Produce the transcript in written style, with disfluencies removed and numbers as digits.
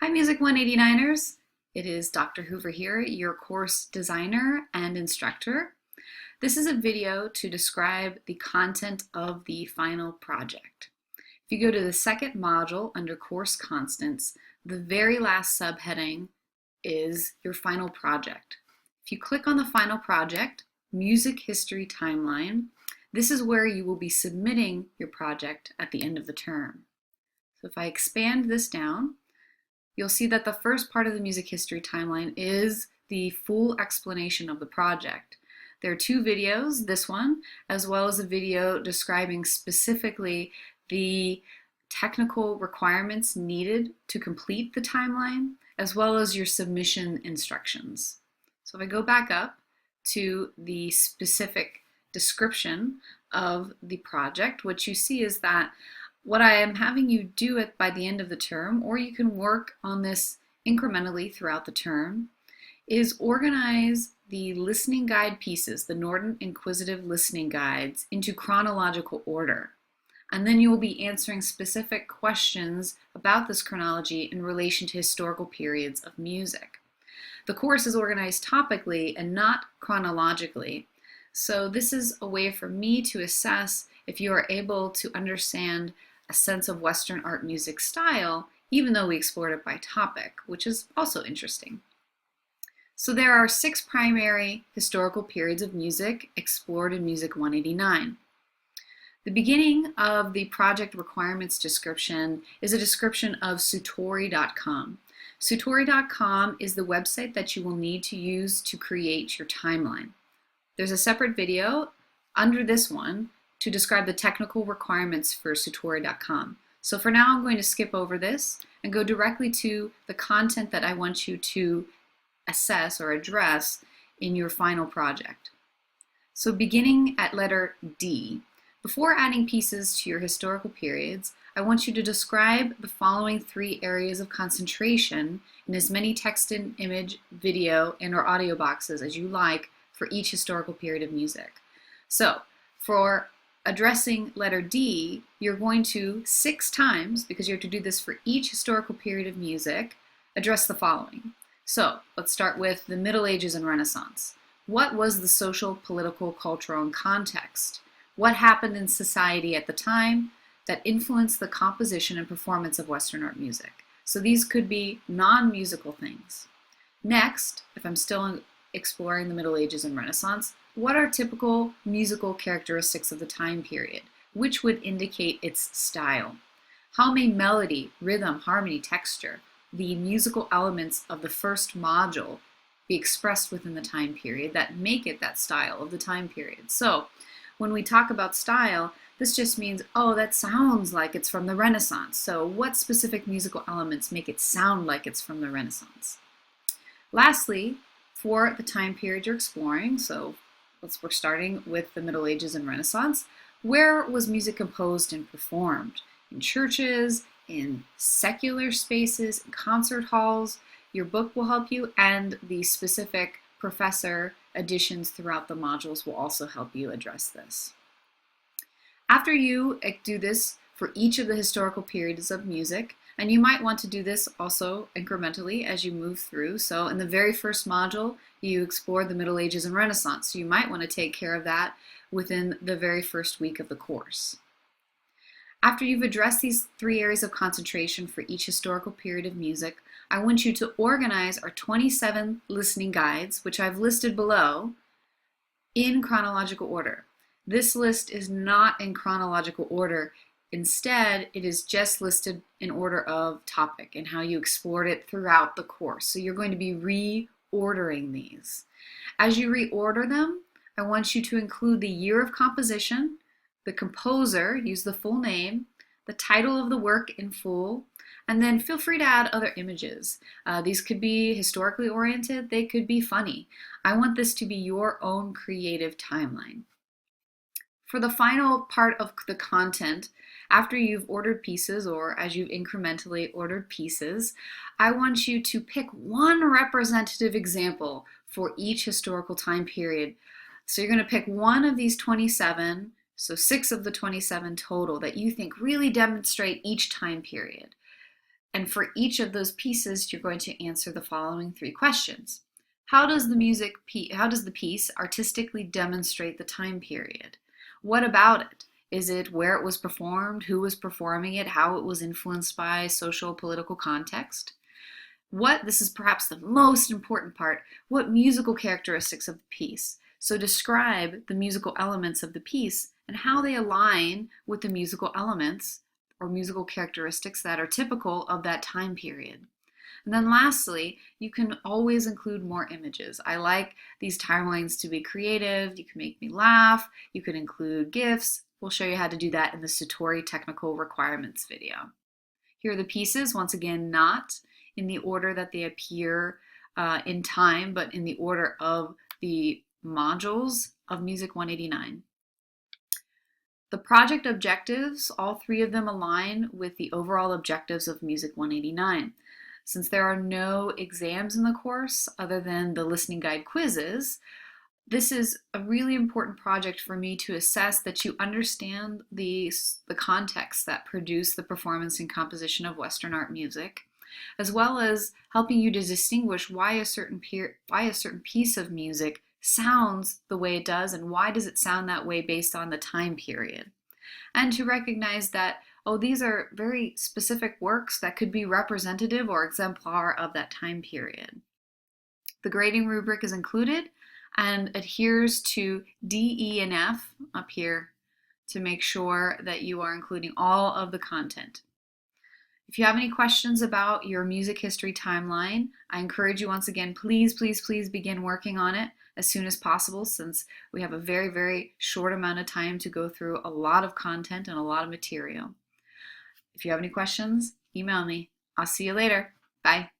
Hi Music 189ers! It is Dr. Hoover here, your course designer and instructor. This is a video to describe the content of the final project. If you go to the second module under Course Constants, the very last subheading is your final project. If you click on the final project, Music History Timeline, this is where you will be submitting your project at the end of the term. So if I expand this down, you'll see that the first part of the music history timeline is the full explanation of the project. There are two videos, this one, as well as a video describing specifically the technical requirements needed to complete the timeline, as well as your submission instructions. So if I go back up to the specific description of the project, what you see is that what I am having you do it by the end of the term, or you can work on this incrementally throughout the term, is organize the listening guide pieces, the Norton Inquisitive Listening Guides, into chronological order. And then you will be answering specific questions about this chronology in relation to historical periods of music. The course is organized topically and not chronologically. So this is a way for me to assess if you are able to understand a sense of Western art music style, even though we explored it by topic, which is also interesting. So there are 6 primary historical periods of music explored in Music 189. The beginning of the project requirements description is a description of Sutori.com. Sutori.com is the website that you will need to use to create your timeline. There's a separate video under this one to describe the technical requirements for Sutori.com. So for now, I'm going to skip over this and go directly to the content that I want you to assess or address in your final project. So beginning at letter D, before adding pieces to your historical periods, I want you to describe the following 3 areas of concentration in as many text and image, video, and or audio boxes as you like for each historical period of music. So for addressing letter D, you're going to 6 times, because you have to do this for each historical period of music, address the following. So let's start with the Middle Ages and Renaissance. What was the social, political, cultural, and context? What happened in society at the time that influenced the composition and performance of Western art music? So these could be non-musical things. Next, if I'm still exploring the Middle Ages and Renaissance, what are typical musical characteristics of the time period, which would indicate its style? How may melody, rhythm, harmony, texture, the musical elements of the first module, be expressed within the time period that make it that style of the time period? So when we talk about style, this just means, oh, that sounds like it's from the Renaissance. So what specific musical elements make it sound like it's from the Renaissance? Lastly, for the time period you're exploring, so we're starting with the Middle Ages and Renaissance, where was music composed and performed? In churches, in secular spaces, in concert halls. Your book will help you, and the specific professor additions throughout the modules will also help you address this. After you do this for each of the historical periods of music, and you might want to do this also incrementally as you move through. So in the very first module, you explored the Middle Ages and Renaissance. So you might want to take care of that within the very first week of the course. After you've addressed these 3 areas of concentration for each historical period of music, I want you to organize our 27 listening guides, which I've listed below, in chronological order. This list is not in chronological order. Instead, it is just listed in order of topic and how you explored it throughout the course. So you're going to be reordering these. As you reorder them, I want you to include the year of composition, the composer, use the full name, the title of the work in full, and then feel free to add other images. These could be historically oriented, they could be funny. I want this to be your own creative timeline. For the final part of the content, after you've ordered pieces or as you've incrementally ordered pieces, I want you to pick one representative example for each historical time period. So you're going to pick one of these 27, so 6 of the 27 total, that you think really demonstrate each time period. And for each of those pieces, you're going to answer the following 3 questions. How does the piece artistically demonstrate the time period? What about it? Is it where it was performed, who was performing it, how it was influenced by social, political context? This is perhaps the most important part, what musical characteristics of the piece? So describe the musical elements of the piece and how they align with the musical elements or musical characteristics that are typical of that time period. And then lastly, you can always include more images. I like these timelines to be creative. You can make me laugh. You can include GIFs. We'll show you how to do that in the Satori technical requirements video. Here are the pieces, once again, not in the order that they appear in time, but in the order of the modules of Music 189. The project objectives, all 3 of them align with the overall objectives of Music 189. Since there are no exams in the course other than the listening guide quizzes, this is a really important project for me to assess that you understand the context that produce the performance and composition of Western art music, as well as helping you to distinguish why a certain piece of music sounds the way it does and why does it sound that way based on the time period. And to recognize that, these are very specific works that could be representative or exemplar of that time period. The grading rubric is included and adheres to D, E, and F up here to make sure that you are including all of the content. If you have any questions about your music history timeline, I encourage you once again, please begin working on it as soon as possible, since we have a very, very short amount of time to go through a lot of content and a lot of material. If you have any questions, email me. I'll see you later. Bye.